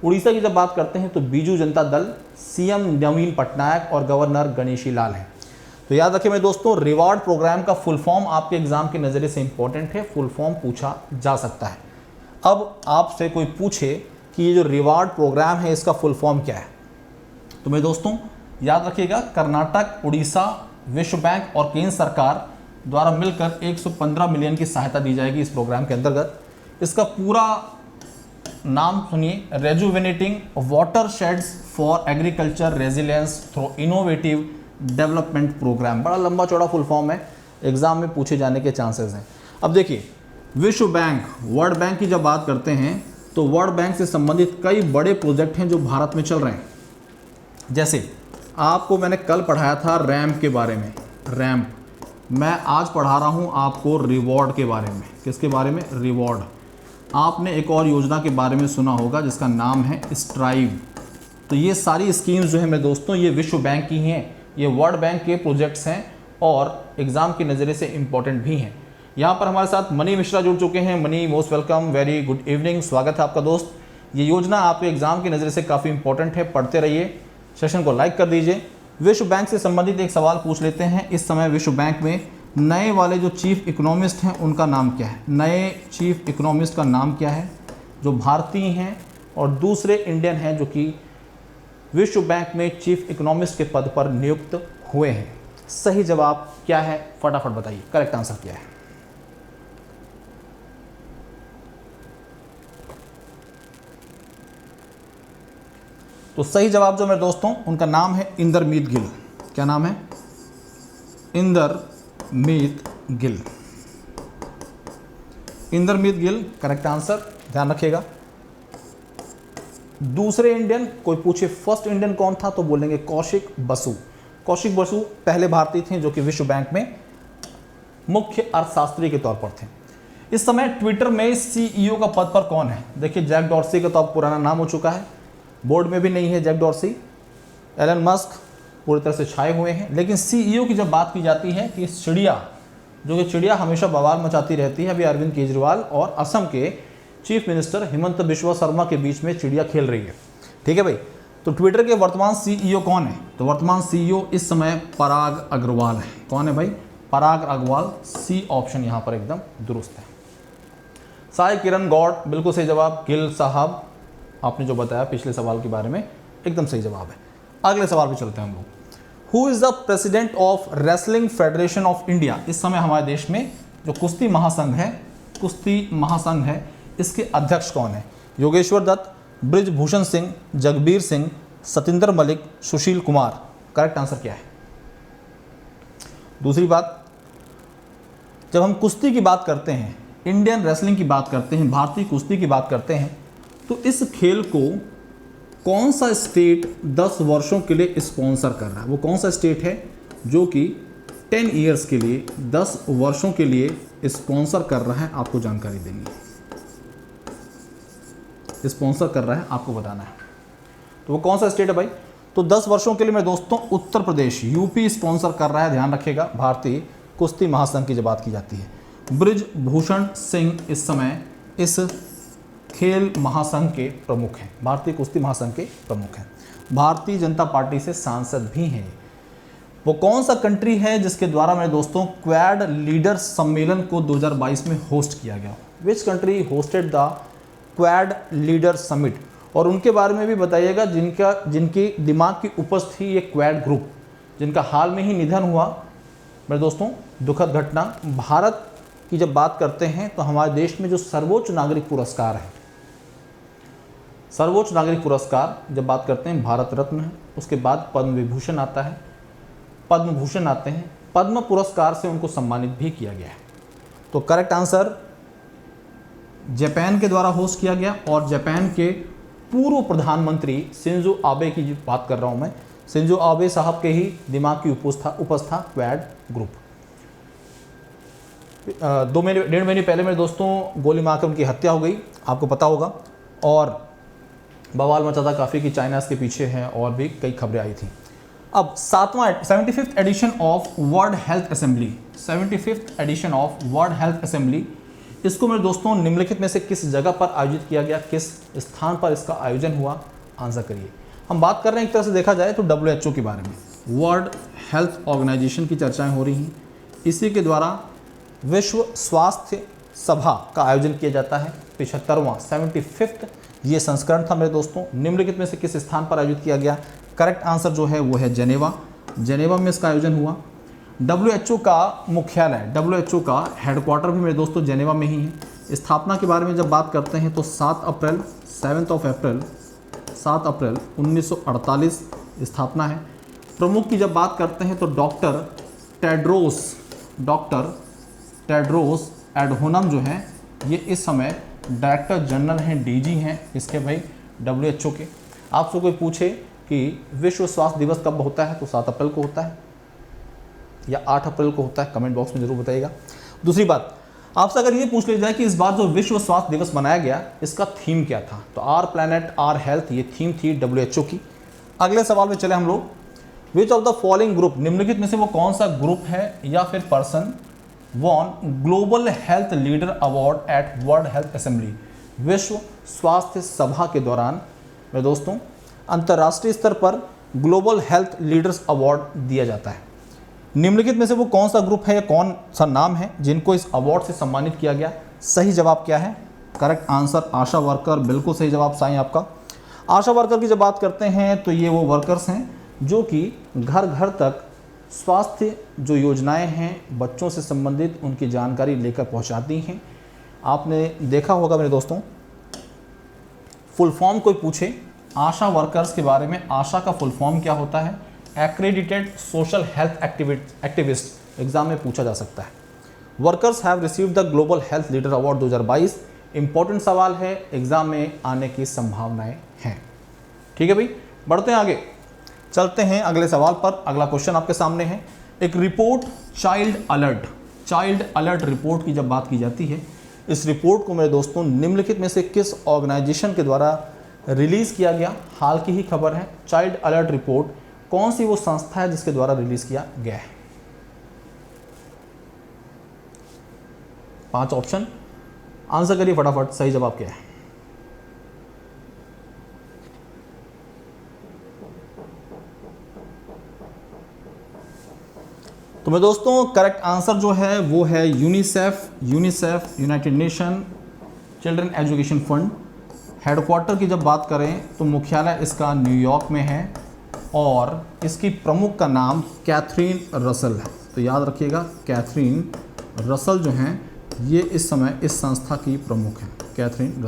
उड़ीसा की जब बात करते हैं तो बीजू जनता दल, CM नवीन पटनायक और गवर्नर गणेशी लाल हैं। तो याद रखिए मेरे दोस्तों, रिवॉर्ड प्रोग्राम का फुल फॉर्म आपके एग्जाम के नज़रिए से इंपॉर्टेंट है, फुल फॉर्म पूछा जा सकता है। अब आपसे कोई पूछे कि ये जो रिवॉर्ड प्रोग्राम है इसका फुल फॉर्म क्या है, तो मेरे दोस्तों याद रखिएगा, कर्नाटक, उड़ीसा, विश्व बैंक और केंद्र सरकार द्वारा मिलकर 115 मिलियन की सहायता दी जाएगी इस प्रोग्राम के अंतर्गत। इसका पूरा नाम सुनिए, rejuvenating watersheds for agriculture resilience through innovative development programme. बड़ा लंबा चौड़ा फुल फॉर्म है, एग्जाम में पूछे जाने के चांसेस हैं। अब देखिए, विश्व बैंक, वर्ल्ड बैंक की जब बात करते हैं तो वर्ल्ड बैंक से संबंधित कई बड़े प्रोजेक्ट हैं जो भारत में चल रहे हैं। जैसे आपको मैंने कल पढ़ाया था रैम्प के बारे में, रैम्प। मैं आज पढ़ा रहा हूँ आपको रिवॉर्ड के बारे में। किसके बारे में? रिवॉर्ड। आपने एक और योजना के बारे में सुना होगा जिसका नाम है स्ट्राइव। तो ये सारी स्कीम्स जो है मेरे दोस्तों ये विश्व बैंक की हैं, ये वर्ल्ड बैंक के प्रोजेक्ट्स हैं और एग्ज़ाम के नज़रिए से इम्पॉर्टेंट भी हैं। यहाँ पर हमारे साथ मनी मिश्रा जुड़ चुके हैं। Money, most welcome, very good evening, स्वागत है आपका दोस्त। ये योजना आपके एग्जाम के नज़रिए से काफ़ी इंपॉर्टेंट है, पढ़ते रहिए। सेशन को लाइक कर दीजिए। विश्व बैंक से संबंधित एक सवाल पूछ लेते हैं। इस समय विश्व बैंक में नए वाले जो चीफ इकोनॉमिस्ट हैं उनका नाम क्या है? नए चीफ इकोनॉमिस्ट का नाम क्या है जो भारतीय हैं और दूसरे इंडियन हैं जो कि विश्व बैंक में चीफ इकोनॉमिस्ट के पद पर नियुक्त हुए हैं? सही जवाब क्या है? फटाफट बताइए, करेक्ट आंसर क्या है? तो सही जवाब जो मेरे दोस्तों उनका नाम है इंदरमीत गिल। क्या नाम है? इंदरमीत गिल। इंद्रमीत गिल करेक्ट आंसर, ध्यान रखिएगा। दूसरे इंडियन, कोई पूछे फर्स्ट इंडियन कौन था तो बोलेंगे कौशिक बसु। कौशिक बसु पहले भारतीय थे जो कि विश्व बैंक में मुख्य अर्थशास्त्री के तौर पर थे। इस समय ट्विटर में सीईओ का पद पर कौन है? देखिए जैक डॉर्सी का तो अब पुराना नाम हो चुका है, बोर्ड में भी नहीं है जैक डॉर्सी। एलन मस्क पूरी तरह से छाए हुए हैं। लेकिन सीईओ की जब बात की जाती है कि चिड़िया, जो कि चिड़िया हमेशा बवाल मचाती रहती है, अभी अरविंद केजरीवाल और असम के चीफ मिनिस्टर हिमंत बिश्वा शर्मा के बीच में चिड़िया खेल रही है। ठीक है भाई, तो ट्विटर के वर्तमान सीईओ कौन है? तो वर्तमान सीईओ इस समय पराग अग्रवाल है। कौन है भाई? पराग अग्रवाल, सी ऑप्शन यहाँ पर एकदम दुरुस्त है। साई किरण गौड़, बिल्कुल सही जवाब। गिल साहब, आपने जो बताया पिछले सवाल के बारे में एकदम सही जवाब है। अगले सवाल पे चलते हैं हम लोग। Who is the president of wrestling federation of India? इस समय हमारे देश में जो कुश्ती महासंघ है, कुश्ती महासंघ है, इसके अध्यक्ष कौन है? योगेश्वर दत्त, ब्रिजभूषण सिंह, जगबीर सिंह, सतिंदर मलिक, सुशील कुमार। करेक्ट आंसर क्या है? दूसरी बात, जब हम कुश्ती की बात करते हैं, इंडियन रेसलिंग की बात करते हैं, भारतीय कुश्ती की बात करते हैं, तो इस खेल को कौन सा स्टेट 10 वर्षों के लिए स्पॉन्सर कर रहा है? वो कौन सा स्टेट है जो कि 10 ईयर्स के लिए, 10 वर्षों के लिए स्पॉन्सर कर रहा है? आपको जानकारी देनी है। स्पॉन्सर कर रहा है, आपको बताना है। तो वो कौन सा स्टेट है भाई? तो 10 वर्षों के लिए मेरे दोस्तों उत्तर प्रदेश, यूपी स्पॉन्सर कर रहा है। ध्यान रखिएगा, भारतीय कुश्ती महासंघ की जब बात की जाती है। ब्रिजभूषण सिंह इस समय इस खेल महासंघ के प्रमुख हैं, भारतीय कुश्ती महासंघ के प्रमुख हैं। भारतीय जनता पार्टी से सांसद भी हैं। वो कौन सा कंट्री है जिसके द्वारा मेरे दोस्तों क्वाड लीडर सम्मेलन को 2022 में होस्ट किया गया? Which country hosted the quad leader summit? और उनके बारे में भी बताइएगा जिनकी दिमाग की उपज थी, ये क्वाड ग्रुप, जिनका हाल में ही निधन हुआ मेरे दोस्तों, दुखद घटना। भारत की जब बात करते हैं तो हमारे देश में जो सर्वोच्च नागरिक पुरस्कार है, सर्वोच्च नागरिक पुरस्कार जब बात करते हैं, भारत रत्न है, उसके बाद पद्म विभूषण आता है, पद्म भूषण आते हैं, पद्म पुरस्कार से उनको सम्मानित भी किया गया है। तो करेक्ट आंसर जापान के द्वारा होस्ट किया गया, और जापान के पूर्व प्रधानमंत्री शिंजो आबे की बात कर रहा हूं मैं। शिंजो आबे साहब के ही दिमाग की उपज था क्वाड ग्रुप। 1.5 महीने पहले मेरे दोस्तों गोली मारकर उनकी हत्या हो गई, आपको पता होगा, और बवाल मचा था काफ़ी कि चाइना इसके पीछे है, और भी कई खबरें आई थी। अब 75th edition of World Health Assembly, 75th edition of World Health Assembly, इसको मेरे दोस्तों निम्नलिखित में से किस जगह पर आयोजित किया गया? किस स्थान पर इसका आयोजन हुआ? आंसर करिए। हम बात कर रहे हैं एक तरह से देखा जाए तो WHO के बारे में, वर्ल्ड हेल्थ ऑर्गेनाइजेशन की चर्चाएं हो रही हैं। इसी के द्वारा विश्व स्वास्थ्य सभा का आयोजन किया जाता है। 75वां 75th ये संस्करण था मेरे दोस्तों। निम्नलिखित में से किस स्थान पर आयोजित किया गया? करेक्ट आंसर जो है वो है जेनेवा। जेनेवा में इसका आयोजन हुआ। WHO का मुख्यालय, WHO का हेडक्वार्टर भी मेरे दोस्तों जेनेवा में ही है। स्थापना के बारे में जब बात करते हैं तो 7 अप्रैल 7 अप्रैल 1948 स्थापना है। प्रमुख की जब बात करते हैं तो डॉक्टर टेड्रोस एडहोनम जो है, ये इस समय डायरेक्टर जनरल हैं, DG हैं इसके भाई WHO के। आपसे कोई पूछे कि विश्व स्वास्थ्य दिवस कब होता है तो 7 अप्रैल को होता है या 8 अप्रैल को होता है, कमेंट बॉक्स में जरूर बताइएगा। दूसरी बात, आपसे अगर ये पूछ लिया जाए कि इस बार जो विश्व स्वास्थ्य दिवस मनाया गया, इसका थीम क्या था, तो आर प्लैनेट आर हेल्थ, ये थीम थी WHO की। अगले सवाल में चले हम लोग। विच ऑफ द फॉलोइंग ग्रुप, निम्नलिखित में से वो कौन सा ग्रुप है या फिर person won Global Health Leader Award at World Health Assembly? विश्व स्वास्थ्य सभा के दौरान मेरे दोस्तों अंतर्राष्ट्रीय स्तर पर ग्लोबल हेल्थ लीडर्स अवार्ड दिया जाता है। निम्नलिखित में से वो कौन सा ग्रुप है या कौन सा नाम है जिनको इस अवार्ड से सम्मानित किया गया? सही जवाब क्या है? करेक्ट आंसर आशा वर्कर, बिल्कुल सही जवाब साईं आपका। आशा वर्कर की जब बात करते हैं तो ये वो वर्कर्स हैं जो कि घर घर तक स्वास्थ्य जो योजनाएं हैं बच्चों से संबंधित उनकी जानकारी लेकर पहुंचाती हैं। आपने देखा होगा मेरे दोस्तों, फुल फॉर्म कोई पूछे आशा वर्कर्स के बारे में, आशा का फुल फॉर्म क्या होता है? Accredited social health activist, exam में पूछा जा सकता है। Workers have received the global Health Leader award 2022। Important सवाल है, एग्जाम में आने की संभावनाएं हैं। ठीक है भाई, बढ़ते हैं आगे, चलते हैं अगले सवाल पर। अगला क्वेश्चन आपके सामने है, एक रिपोर्ट चाइल्ड अलर्ट रिपोर्ट की जब बात की जाती है, इस रिपोर्ट को मेरे दोस्तों निम्नलिखित में से किस ऑर्गेनाइजेशन के द्वारा रिलीज किया गया? हाल की ही खबर है, चाइल्ड अलर्ट रिपोर्ट कौन सी वो संस्था है जिसके द्वारा रिलीज किया गया है? 5 ऑप्शन, आंसर करिए फटाफट। सही जवाब क्या है? तो मेरे दोस्तों करेक्ट आंसर जो है वो है UNICEF, United nation children education fund. Headquarter की जब बात करें तो मुख्यालय इसका न्यूयॉर्क में है और इसकी प्रमुख का नाम कैथरीन रसल है। तो याद रखिएगा, कैथरीन रसल जो हैं ये इस समय इस संस्था की प्रमुख हैं। कैथरीन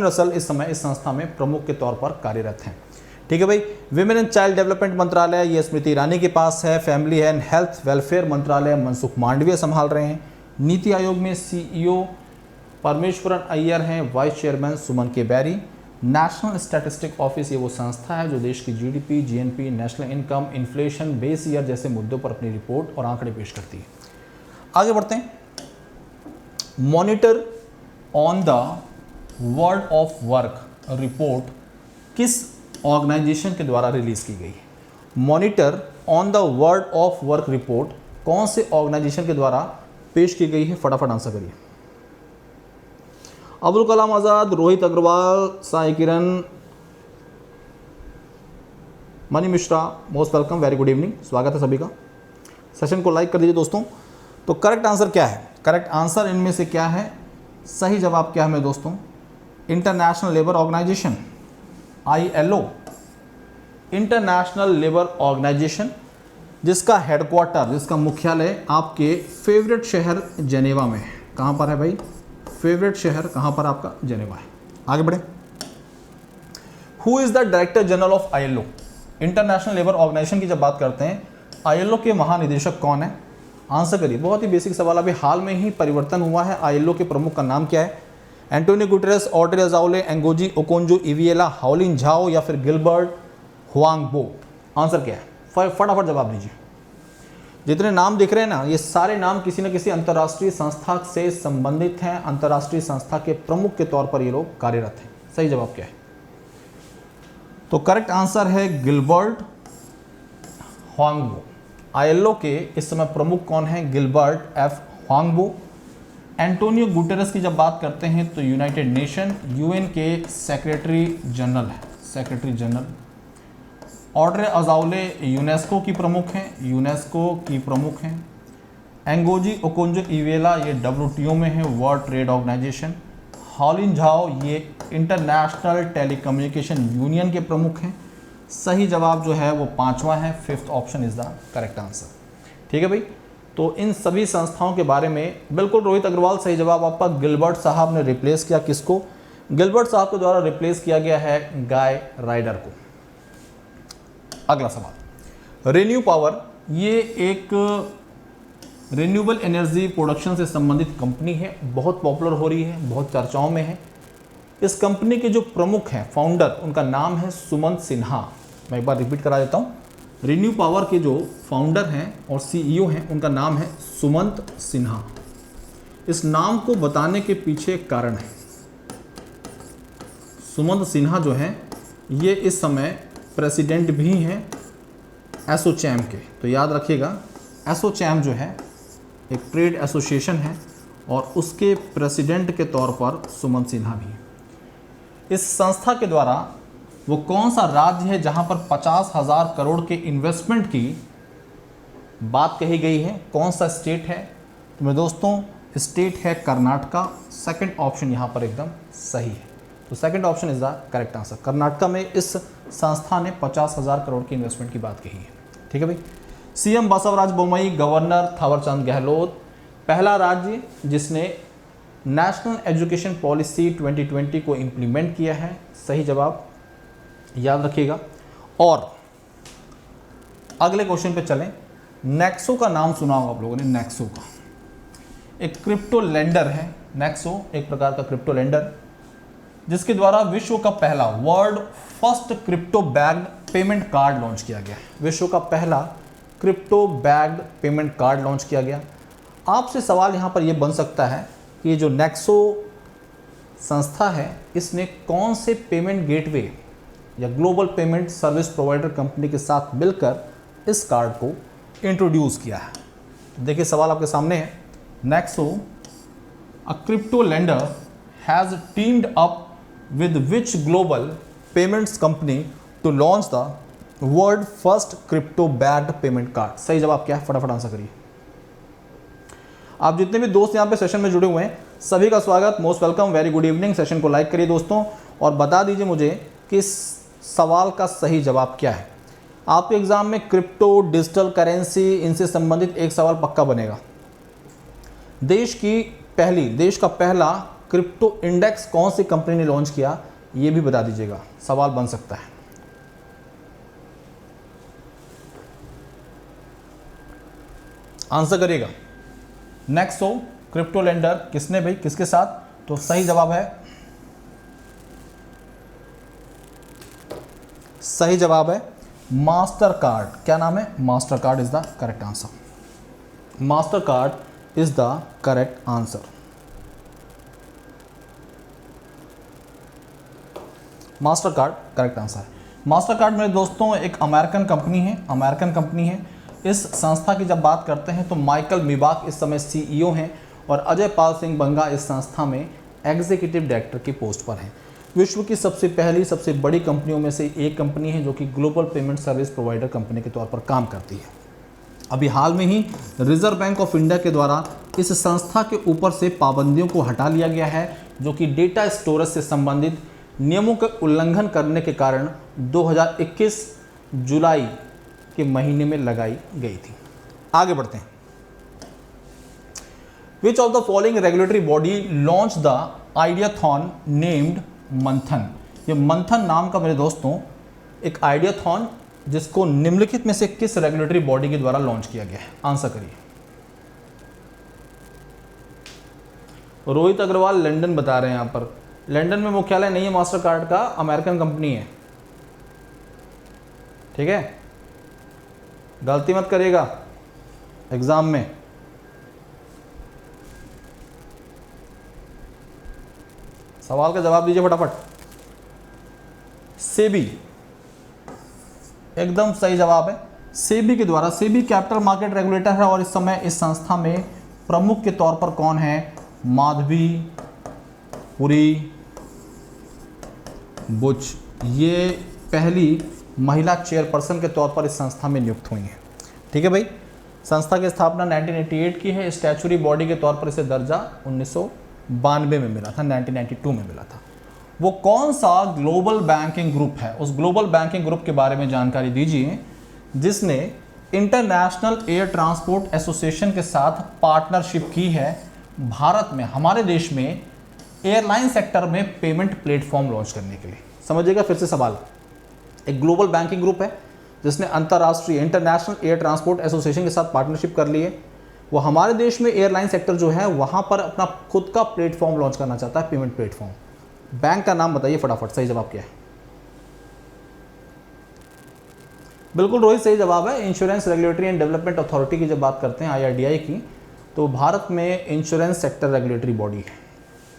रसल इस समय इस संस्था में प्रमुख के तौर पर कार्यरत हैं। ठीक है भाई। विमेन एंड चाइल्ड डेवलपमेंट मंत्रालय ये स्मृति ईरानी के पास है। फैमिली एंड हेल्थ वेलफेयर मंत्रालय मनसुख मांडविया संभाल रहे हैं। नीति आयोग में सीईओ परमेश्वरन अय्यर हैं, वाइस चेयरमैन सुमन के बैरी। नेशनल स्टैटिस्टिक ऑफिस ये वो संस्था है जो देश की GDP, GNP, national income, inflation, base year जैसे मुद्दों पर अपनी रिपोर्ट और आंकड़े पेश करती है। आगे बढ़ते हैं। Monitor on the world of work report किस ऑर्गेनाइजेशन के द्वारा रिलीज की गई? Monitor on the world of work report कौन से ऑर्गेनाइजेशन के द्वारा पेश की गई है? फटाफट आंसर करिए। Abdul Kalam Azad, Rohit Agarwal, Sai Kiran, Mani Mishra, most welcome, very good evening, स्वागत है सभी का। सेशन को लाइक कर दीजिए दोस्तों। तो करेक्ट आंसर क्या है? करेक्ट आंसर इनमें से क्या है? सही जवाब क्या है मेरे दोस्तों? International Labour Organization, ILO, International Labour Organization, जिसका हेडक्वार्टर, जिसका मुख्यालय आपके फेवरेट शहर जेनेवा में है। कहाँ पर है भाई? फेवरेट शहर कहाँ पर आपका? जेनेवा है। आगे बढ़े। Who is the director general of ILO? International Labour Organization की जब बात करते हैं, ILO के महानिदेशक कौन है? आंसर करिए। बहुत ही बेसिक सवाल, अभी हाल में ही परिवर्तन हुआ है। ILO के प्रमुख का नाम क्या है? एंटोनियो गुटेरेस, ऑड्रे अज़ाउले, एंगोजी ओकोंजो-इविएला, हाओलिन झाओ या फिर गिलबर्ट हुआंगबो? आंसर क्या है? फटाफट जवाब दीजिए। जितने नाम दिख रहे हैं ना, ये सारे नाम किसी न किसी अंतर्राष्ट्रीय संस्था से संबंधित हैं। अंतर्राष्ट्रीय संस्था के प्रमुख के तौर पर ये लोग कार्यरत हैं। सही जवाब क्या है? तो करेक्ट आंसर है गिलबर्ट हुआंगबो। ILO के इस समय प्रमुख कौन है? Gilbert F Houngbo. Antonio Guterres की जब बात करते हैं तो यूनाइटेड नेशन UN के सेक्रेटरी जनरल है, secretary general. Audrey Azoulay UNESCO की प्रमुख हैं, एंगोजी ओकोंजो-इविएला ये WTO में है, world trade organisation. Houlin Zhao ये इंटरनेशनल टेलीकम्युनिकेशन यूनियन के प्रमुख हैं। सही जवाब जो है वो 5वां है, 5th option is the correct answer. ठीक है भाई। तो इन सभी संस्थाओं के बारे में बिल्कुल रोहित अग्रवाल सही जवाब आपका। गिलबर्ट साहब ने रिप्लेस किया किसको? गिलबर्ट साहब के द्वारा रिप्लेस किया गया है गाय राइडर को। अगला सवाल, रेन्यू पावर ये एक रिन्यूएबल एनर्जी प्रोडक्शन से संबंधित कंपनी है, बहुत पॉपुलर हो रही है, बहुत चर्चाओं में है। इस कंपनी के जो प्रमुख हैं, फाउंडर, उनका नाम है सुमंत सिन्हा। मैं एक बार रिपीट करा देता हूँ। रिन्यू पावर के जो फाउंडर हैं और CEO हैं उनका नाम है सुमंत सिन्हा। इस नाम को बताने के पीछे एक कारण है। सुमंत सिन्हा जो हैं ये इस समय प्रेसिडेंट भी हैं एसोचैम के। तो याद रखिएगा, एसोचैम जो है एक ट्रेड एसोसिएशन है और उसके प्रेसिडेंट के तौर पर सुमंत सिन्हा भी हैं। इस संस्था के द्वारा वो कौन सा राज्य है जहां पर 50,000 करोड़ के इन्वेस्टमेंट की बात कही गई है? कौन सा स्टेट है? तो मेरे दोस्तों स्टेट है कर्नाटका। सेकंड ऑप्शन यहां पर एकदम सही है। तो second option is the correct answer. Karnataka में इस संस्था ने 50,000 करोड़ की इन्वेस्टमेंट की बात कही है। ठीक है भाई। CM बसवराज बोम्मई, गवर्नर थावरचंद गहलोत, पहला राज्य जिसने नेशनल एजुकेशन पॉलिसी 2020 को इम्प्लीमेंट किया है। सही जवाब याद रखिएगा। और अगले क्वेश्चन पे चलें। नेक्सो का नाम सुना होगा आप लोगों ने, नेक्सो का एक क्रिप्टो लेंडर है। नेक्सो एक प्रकार का क्रिप्टो लेंडर जिसके द्वारा विश्व का पहला world first crypto backed payment card launch किया गया। विश्व का पहला crypto backed payment card launch किया गया। आपसे सवाल यहाँ पर यह बन सकता है कि ये जो नेक्सो संस्था है इसने कौन से पेमेंट गेटवे या global payment service provider company के साथ मिलकर इस कार्ड को इंट्रोड्यूस किया है। देखिए सवाल आपके सामने है। Nexo a crypto lender has teamed up with which global payments company to launch the world first crypto backed payment card. सही जवाब क्या है, फटाफट आंसर करिए। आप जितने भी दोस्त यहाँ पे सेशन में जुड़े हुए हैं सभी का स्वागत, most welcome, very good evening. Session को लाइक करिए दोस्तों और बता दीजिए मुझे कि इस सवाल का सही जवाब क्या है। आपके एग्जाम में क्रिप्टो, डिजिटल करेंसी, इनसे संबंधित एक सवाल पक्का बनेगा। देश का पहला क्रिप्टो इंडेक्स कौन सी कंपनी ने लॉन्च किया, ये भी बता दीजिएगा, सवाल बन सकता है। आंसर करिएगा। नेक्सो क्रिप्टो लेंडर किसने भाई, किसके साथ? तो सही जवाब है, सही जवाब है मास्टर कार्ड। क्या नाम है? Master card is the correct answer. Master card is the correct answer. Master card correct answer है। मास्टर कार्ड मेरे दोस्तों एक अमेरिकन कंपनी है, अमेरिकन कंपनी है। इस संस्था की जब बात करते हैं तो माइकल मिबाक इस समय सीईओ हैं और अजय पाल सिंह बंगा इस संस्था में एग्जीक्यूटिव डायरेक्टर की पोस्ट पर हैं। विश्व की सबसे पहली, सबसे बड़ी कंपनियों में से एक कंपनी है जो कि global payment service provider company के तौर पर काम करती है। अभी हाल में ही रिजर्व बैंक ऑफ इंडिया के द्वारा इस संस्था के ऊपर से पाबंदियों को हटा लिया गया है जो कि डेटा स्टोरेज से संबंधित नियमों के उल्लंघन करने के कारण 2021 जुलाई के महीने में लगाई गई थी। आगे बढ़ते हैं। विच of the following regulatory body launch the ideathon named मंथन। ये मंथन नाम का मेरे दोस्तों एक आइडियाथॉन जिसको निम्नलिखित में से किस रेगुलेटरी बॉडी के द्वारा लॉन्च किया गया है? आंसर करिए। रोहित अग्रवाल लंदन बता रहे हैं यहाँ पर। लंदन में मुख्यालय नहीं है मास्टर कार्ड का, अमेरिकन कंपनी है, ठीक है, गलती मत करिएगा एग्जाम में। सवाल का जवाब दीजिए फटाफट। सेबी एकदम सही जवाब है। सेबी के द्वारा, सेबी कैपिटल मार्केट रेगुलेटर है और इस समय इस संस्था में प्रमुख के तौर पर कौन है? माधवी पुरी बुच, ये पहली महिला चेयरपर्सन के तौर पर इस संस्था में नियुक्त हुई हैं। ठीक है भाई। संस्था की स्थापना 1988 की है। स्टैचुरी बॉडी के तौर पर इसे दर्जा 1992 में मिला था, 1992 में मिला था। वो कौन सा ग्लोबल बैंकिंग ग्रुप है? उस ग्लोबल बैंकिंग ग्रुप के बारे में जानकारी दीजिए जिसने इंटरनेशनल एयर ट्रांसपोर्ट एसोसिएशन के साथ पार्टनरशिप की है भारत में, हमारे देश में एयरलाइन सेक्टर में पेमेंट प्लेटफॉर्म लॉन्च करने के लिए। समझिएगा फिर से सवाल। एक ग्लोबल बैंकिंग ग्रुप है जिसने अंतर्राष्ट्रीय इंटरनेशनल एयर ट्रांसपोर्ट एसोसिएशन के साथ पार्टनरशिप कर ली है। वो हमारे देश में एयरलाइन सेक्टर जो है वहाँ पर अपना खुद का प्लेटफॉर्म लॉन्च करना चाहता है, पेमेंट प्लेटफॉर्म। बैंक का नाम बताइए फटाफट, सही जवाब क्या है? बिल्कुल रोहित, सही जवाब है। Insurance regulatory and development authority की जब बात करते हैं IRDAI की, तो भारत में इंश्योरेंस सेक्टर रेगुलेटरी बॉडी है।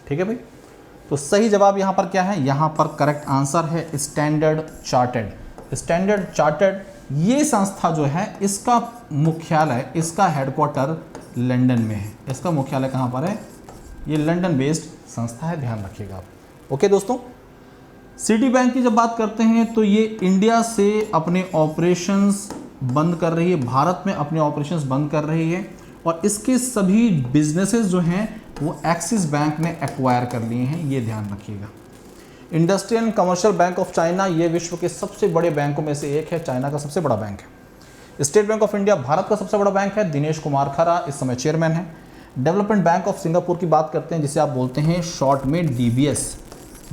ठीक है भाई। तो सही जवाब यहाँ पर क्या है? यहाँ पर करेक्ट आंसर है स्टैंडर्ड चार्टर्ड। स्टैंडर्ड चार्टर्ड ये संस्था जो है इसका मुख्यालय, इसका हेडक्वार्टर लंदन में है। इसका मुख्यालय कहाँ पर है? ये लंदन बेस्ड संस्था है, ध्यान रखिएगा आप। ओके दोस्तों, सिटी बैंक की जब बात करते हैं तो ये इंडिया से अपने ऑपरेशंस बंद कर रही है, भारत में अपने ऑपरेशंस बंद कर रही है और इसके सभी बिजनेसेस जो हैं वो एक्सिस बैंक ने एक्वायर कर लिए हैं, ये ध्यान रखिएगा। Industrial and commercial bank of China, ये विश्व के सबसे बड़े बैंकों में से एक है, चाइना का सबसे बड़ा बैंक है। State bank of India Bharat का सबसे बड़ा बैंक है, दिनेश कुमार खरा इस समय चेयरमैन है। डेवलपमेंट बैंक ऑफ सिंगापुर की बात करते हैं जिसे आप बोलते हैं शॉर्ट में DBS।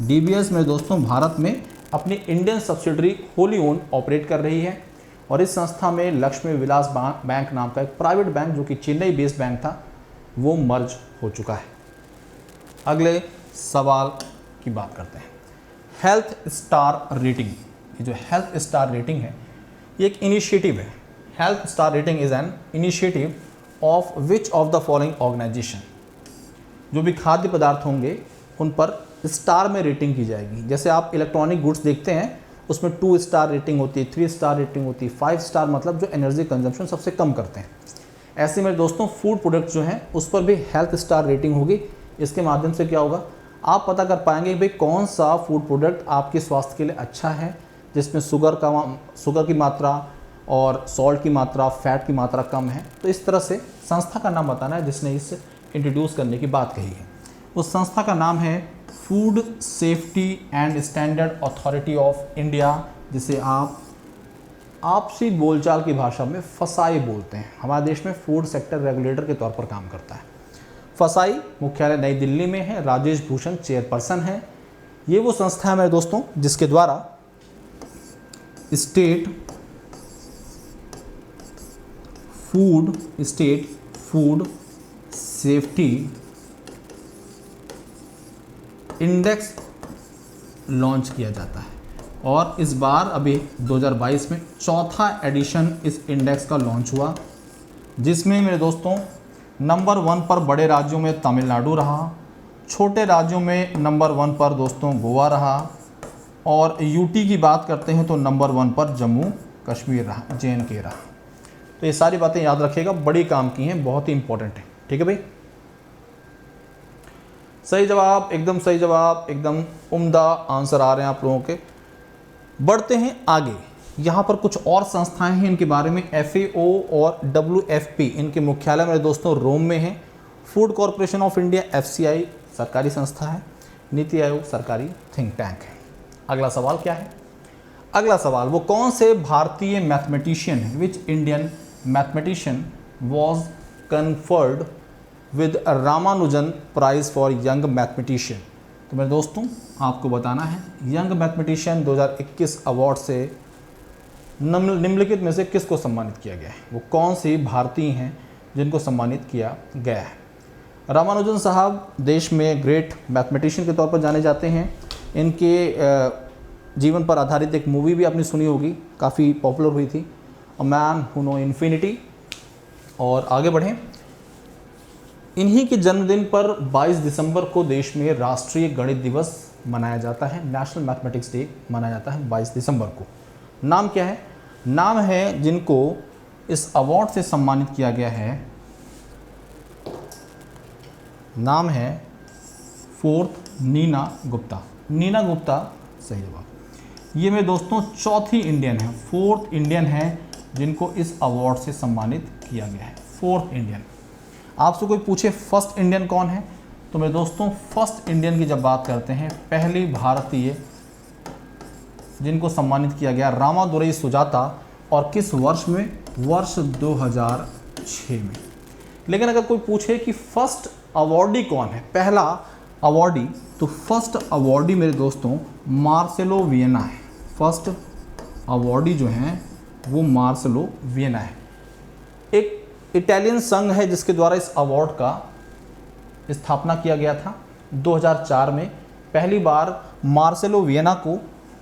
DBS मेरे दोस्तों भारत में अपनी Indian subsidiary Holi own operate कर रही है और इस संस्था में लक्ष्मी विलास बैंक नाम का एक प्राइवेट बैंक जो कि चेन्नई बेस्ड बैंक था वो मर्ज हो चुका है। अगले सवाल की बात करते हैं, हेल्थ स्टार रेटिंग। ये जो हेल्थ स्टार रेटिंग है ये एक इनिशिएटिव है। Health star rating is an initiative of which of the following organisation. जो भी खाद्य पदार्थ होंगे उन पर स्टार में रेटिंग की जाएगी। जैसे आप इलेक्ट्रॉनिक गुड्स देखते हैं उसमें 2 स्टार रेटिंग होती है, 3 स्टार रेटिंग होती है, 5 स्टार मतलब जो एनर्जी कंजम्पशन सबसे कम करते हैं। ऐसे में दोस्तों फूड प्रोडक्ट जो हैं उस पर भी हेल्थ स्टार रेटिंग होगी। इसके माध्यम से क्या होगा, आप पता कर पाएंगे कि भाई कौन सा फूड प्रोडक्ट आपके स्वास्थ्य के लिए अच्छा है, जिसमें शुगर की मात्रा और सॉल्ट की मात्रा, फैट की मात्रा कम है। तो इस तरह से संस्था का नाम बताना है जिसने इसे इंट्रोड्यूस करने की बात कही है। उस संस्था का नाम है food safety and standard authority of India, जिसे आप आपसी बोलचाल की भाषा में फसाई बोलते हैं। हमारे देश में फूड सेक्टर रेगुलेटर के तौर पर काम करता है। फसाई मुख्यालय नई दिल्ली में है, राजेश भूषण चेयरपर्सन है। ये वो संस्था है मेरे दोस्तों जिसके द्वारा state food safety index launch किया जाता है और इस बार अभी 2022 में चौथा एडिशन इस इंडेक्स का लॉन्च हुआ, जिसमें मेरे दोस्तों नंबर 1 पर बड़े राज्यों में तमिलनाडु रहा, छोटे राज्यों में नंबर 1 पर दोस्तों गोवा रहा, और यूटी की बात करते हैं तो नंबर 1 पर जम्मू कश्मीर रहा, JNK रहा। तो ये सारी बातें याद रखिएगा, बड़ी काम की हैं, बहुत ही इंपॉर्टेंट है। ठीक है भाई, सही जवाब, एकदम सही जवाब, एकदम उम्दा आंसर आ रहे हैं आप लोगों के। बढ़ते हैं आगे। यहाँ पर कुछ और संस्थाएं हैं, इनके बारे में FAO और WFP, इनके मुख्यालय मेरे दोस्तों रोम में है। Food corporation of India FCI सरकारी संस्था है। नीति आयोग सरकारी थिंक टैंक है। अगला सवाल क्या है? अगला सवाल, वो कौन से भारतीय मैथमेटिशियन है, which Indian mathematician was conferred with Ramanujan prize for young mathematician. तो मेरे दोस्तों आपको बताना है यंग मैथमेटिशियन 2021 अवार्ड से निम्नलिखित में से किसको सम्मानित किया गया है? वो कौन सी भारतीय हैं जिनको सम्मानित किया गया है? रामानुजन साहब देश में ग्रेट मैथमेटिशियन के तौर पर जाने जाते हैं। इनके जीवन पर आधारित एक मूवी भी आपने सुनी होगी, काफ़ी पॉपुलर हुई थी, a man who no infinity. और आगे बढ़ें, इन्हीं के जन्मदिन पर 22 दिसंबर को देश में राष्ट्रीय गणित दिवस मनाया जाता है, नेशनल मैथमेटिक्स डे मनाया जाता है 22 दिसंबर को। नाम क्या है? नाम है जिनको इस अवार्ड से सम्मानित किया गया है, नाम है फोर्थ नीना गुप्ता। नीना गुप्ता सही जवाब। ये मेरे दोस्तों चौथी इंडियन है, फोर्थ इंडियन है जिनको इस अवार्ड से सम्मानित किया गया है, फोर्थ इंडियन। आपसे कोई पूछे फर्स्ट इंडियन कौन है, तो मेरे दोस्तों फर्स्ट इंडियन की जब बात करते हैं, पहली भारतीय जिनको सम्मानित किया गया रामादुरई सुजाता, और किस वर्ष में? वर्ष 2006 में। लेकिन अगर कोई पूछे कि फर्स्ट अवॉर्डी कौन है, पहला अवॉर्डी, तो फर्स्ट अवॉर्डी मेरे दोस्तों मार्सेलो वियना है। फर्स्ट अवॉर्डी जो हैं वो मार्सेलो वियना है। एक इटालियन संघ है जिसके द्वारा इस अवार्ड का स्थापना किया गया था 2004 में। पहली बार मार्सेलो वियना को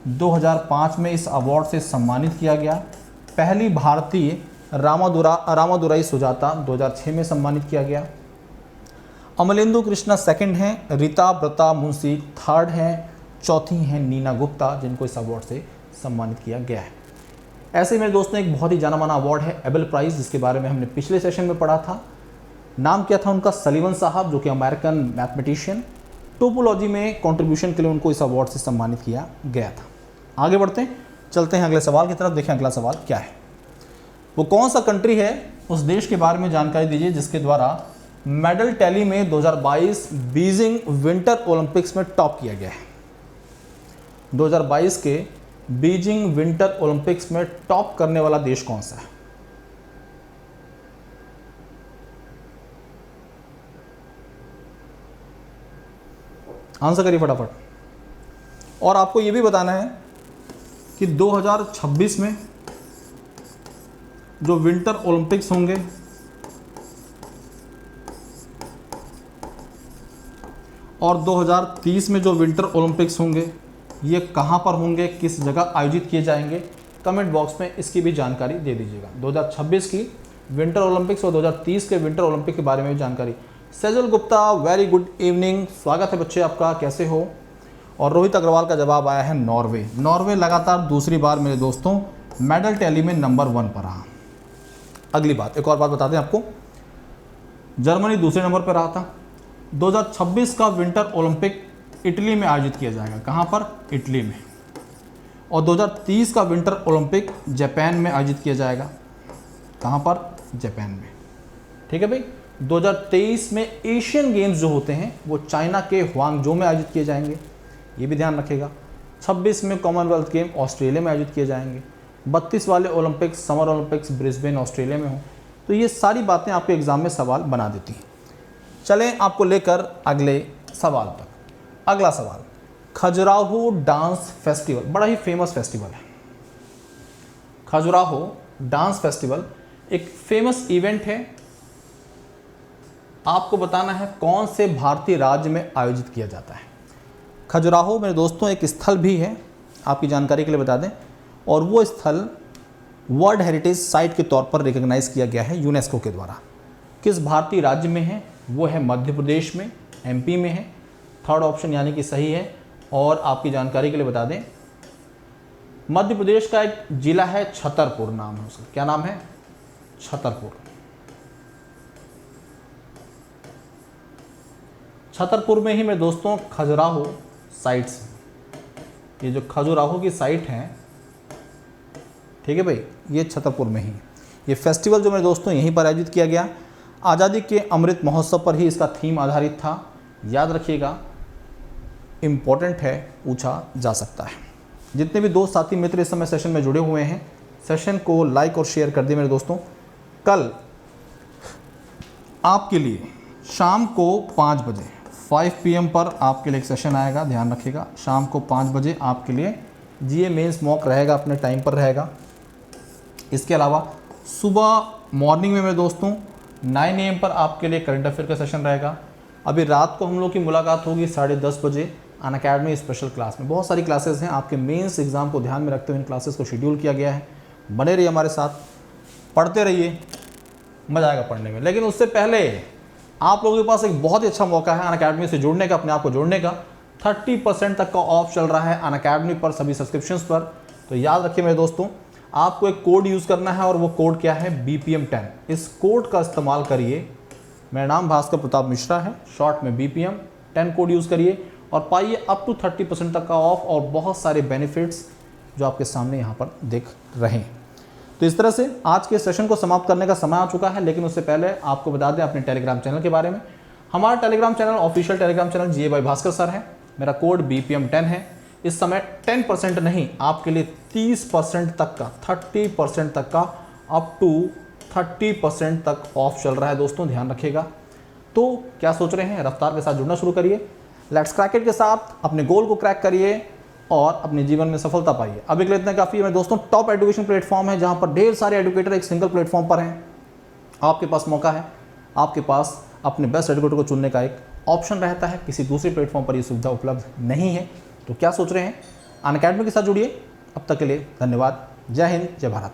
2005 में इस अवार्ड से सम्मानित किया गया। पहली भारतीय रामादुराई सुजाता 2006 में सम्मानित किया गया। अमलेंदु कृष्णा सेकंड हैं, रीता ब्रता मुंशी थर्ड हैं, चौथी हैं नीना गुप्ता जिनको इस अवार्ड से सम्मानित किया गया है। ऐसे मेरे दोस्तों एक बहुत ही जाना माना अवार्ड है एबल प्राइज़, जिसके बारे में हमने पिछले सेशन में पढ़ा था। नाम क्या था उनका? सलीवन साहब, जो कि अमेरिकन मैथमेटिशियन। टोपोलॉजी में कंट्रीब्यूशन के लिए उनको इस अवार्ड से सम्मानित किया गया था। आगे बढ़ते हैं, चलते हैं अगले सवाल की तरफ। देखें अगला सवाल क्या है। वो कौन सा कंट्री है, उस देश के बारे में जानकारी दीजिए जिसके द्वारा मेडल टैली में 2022 बीजिंग विंटर ओलंपिक्स में टॉप किया गया है। 2022 के बीजिंग विंटर ओलंपिक्स में टॉप करने वाला देश कौन सा है? आंसर करिए फटाफट। और आपको यह भी बताना है कि 2026 में जो विंटर ओलंपिक्स होंगे और 2030 में जो विंटर ओलंपिक्स होंगे ये कहाँ पर होंगे, किस जगह आयोजित किए जाएंगे, कमेंट बॉक्स में इसकी भी जानकारी दे दीजिएगा। 2026 की विंटर ओलंपिक्स और 2030 के विंटर ओलंपिक के बारे में भी जानकारी। Sejal Gupta, very good evening, स्वागत है बच्चे आपका, कैसे हो। और रोहित अग्रवाल का जवाब आया है नॉर्वे। नॉर्वे लगातार दूसरी बार मेरे दोस्तों मेडल टैली में नंबर 1 पर रहा। अगली बात, एक और बात बताते हैं आपको, जर्मनी दूसरे नंबर पर रहा था। 2026 का विंटर ओलंपिक इटली में आयोजित किया जाएगा, कहाँ पर, इटली में। और 2030 का विंटर ओलंपिक जापान में आयोजित किया जाएगा, कहाँ पर, जापान में। ठीक है भाई। 2023 में एशियन गेम्स जो होते हैं वो चाइना के ह्वांगझो में आयोजित किए जाएंगे, ये भी ध्यान रखेगा। 26 में कॉमनवेल्थ गेम ऑस्ट्रेलिया में आयोजित किए जाएंगे। 32 वाले Olympics, summer Olympics Brisbane Australia में हो। तो ये सारी बातें आपके एग्जाम में सवाल बना देती हैं। चलें आपको लेकर अगले सवाल तक। अगला सवाल, खजुराहो डांस फेस्टिवल बड़ा ही फेमस फेस्टिवल है। खजुराहो डांस फेस्टिवल एक फेमस इवेंट है। आपको बताना है कौन से भारतीय राज्य में आयोजित किया जाता है। खजुराहो मेरे दोस्तों एक स्थल भी है, आपकी जानकारी के लिए बता दें, और वो स्थल वर्ल्ड हेरिटेज साइट के तौर पर रिकॉग्नाइज किया गया है यूनेस्को के द्वारा। किस भारतीय राज्य में है, वो है मध्य प्रदेश में, एमपी में है। थर्ड ऑप्शन यानी कि सही है। और आपकी जानकारी के लिए बता दें, मध्य प्रदेश का एक जिला है छतरपुर, नाम है उसका, क्या नाम है, छतरपुर। छतरपुर में ही मेरे दोस्तों खजुराहो साइट्स, ये जो खजुराहो की साइट है, ठीक है भाई, ये छतरपुर में ही है। ये फेस्टिवल जो मेरे दोस्तों यहीं पर आयोजित किया गया, आज़ादी के अमृत महोत्सव पर ही इसका थीम आधारित था। याद रखिएगा, इम्पॉर्टेंट है, पूछा जा सकता है। जितने भी दोस्त साथी मित्र इस समय सेशन में जुड़े हुए हैं, सेशन को लाइक और शेयर कर दिए मेरे दोस्तों। कल आपके लिए शाम को 5 बजे 5 PM पर आपके लिए एक सेशन आएगा, ध्यान रखिएगा। शाम को 5 बजे आपके लिए जीए मेंस मॉक रहेगा, अपने टाइम पर रहेगा। इसके अलावा सुबह मॉर्निंग में मेरे दोस्तों 9 AM पर आपके लिए करंट अफेयर का सेशन रहेगा। अभी रात को हम लोग की मुलाकात होगी 10:30 बजे अनअकैडमी स्पेशल क्लास में। बहुत सारी क्लासेस हैं, आपके मेंस एग्जाम को ध्यान में रखते हुए इन क्लासेस को शेड्यूल किया गया है। बने रहिए हमारे साथ, पढ़ते रहिए, मजा आएगा पढ़ने में। लेकिन उससे पहले आप लोगों के पास एक बहुत ही अच्छा मौका है अनअकैडमी से जुड़ने का, अपने आप को जोड़ने का। 30% तक का ऑफ चल रहा है अनअकैडमी पर सभी सब्सक्रिप्शंस पर। तो याद रखिए मेरे दोस्तों, आपको एक कोड यूज़ करना है और वो कोड क्या है, BPM10। इस कोड का इस्तेमाल करिए। मेरा नाम भास्कर प्रताप मिश्रा है, शॉर्ट में BPM10 कोड यूज़ करिए और पाइए अप टू 30% तक का ऑफ और बहुत सारे बेनिफिट्स जो आपके सामने यहाँ पर दिख रहे हैं। तो इस तरह से आज के सेशन को समाप्त करने का समय आ चुका है। लेकिन उससे पहले आपको बता दें अपने टेलीग्राम चैनल के बारे में। हमारा Telegram channel, official Telegram channel GA by Bhaskar sir है। मेरा कोड BPM10 है। इस समय 10% नहीं, आपके लिए 30% तक का, 30% तक का, अप टू 30% तक ऑफ चल रहा है दोस्तों, ध्यान रखिएगा। तो क्या सोच रहे हैं, रफ्तार के साथ जुड़ना शुरू करिए। लेट्स क्रैक इट के साथ अपने गोल को क्रैक करिए और अपने जीवन में सफलता पाइए। अभी के लिए इतना काफ़ी है मेरे दोस्तों। टॉप एजुकेशन प्लेटफॉर्म है जहाँ पर ढेर सारे एजुकेटर एक सिंगल प्लेटफॉर्म पर हैं। आपके पास मौका है, आपके पास अपने बेस्ट एजुकेटर को चुनने का एक ऑप्शन रहता है। किसी दूसरे प्लेटफॉर्म पर ये सुविधा उपलब्ध नहीं है। तो क्या सोच रहे हैं, अनअकैडमी के साथ जुड़िए। अब तक के लिए धन्यवाद। जय हिंद, जय भारत।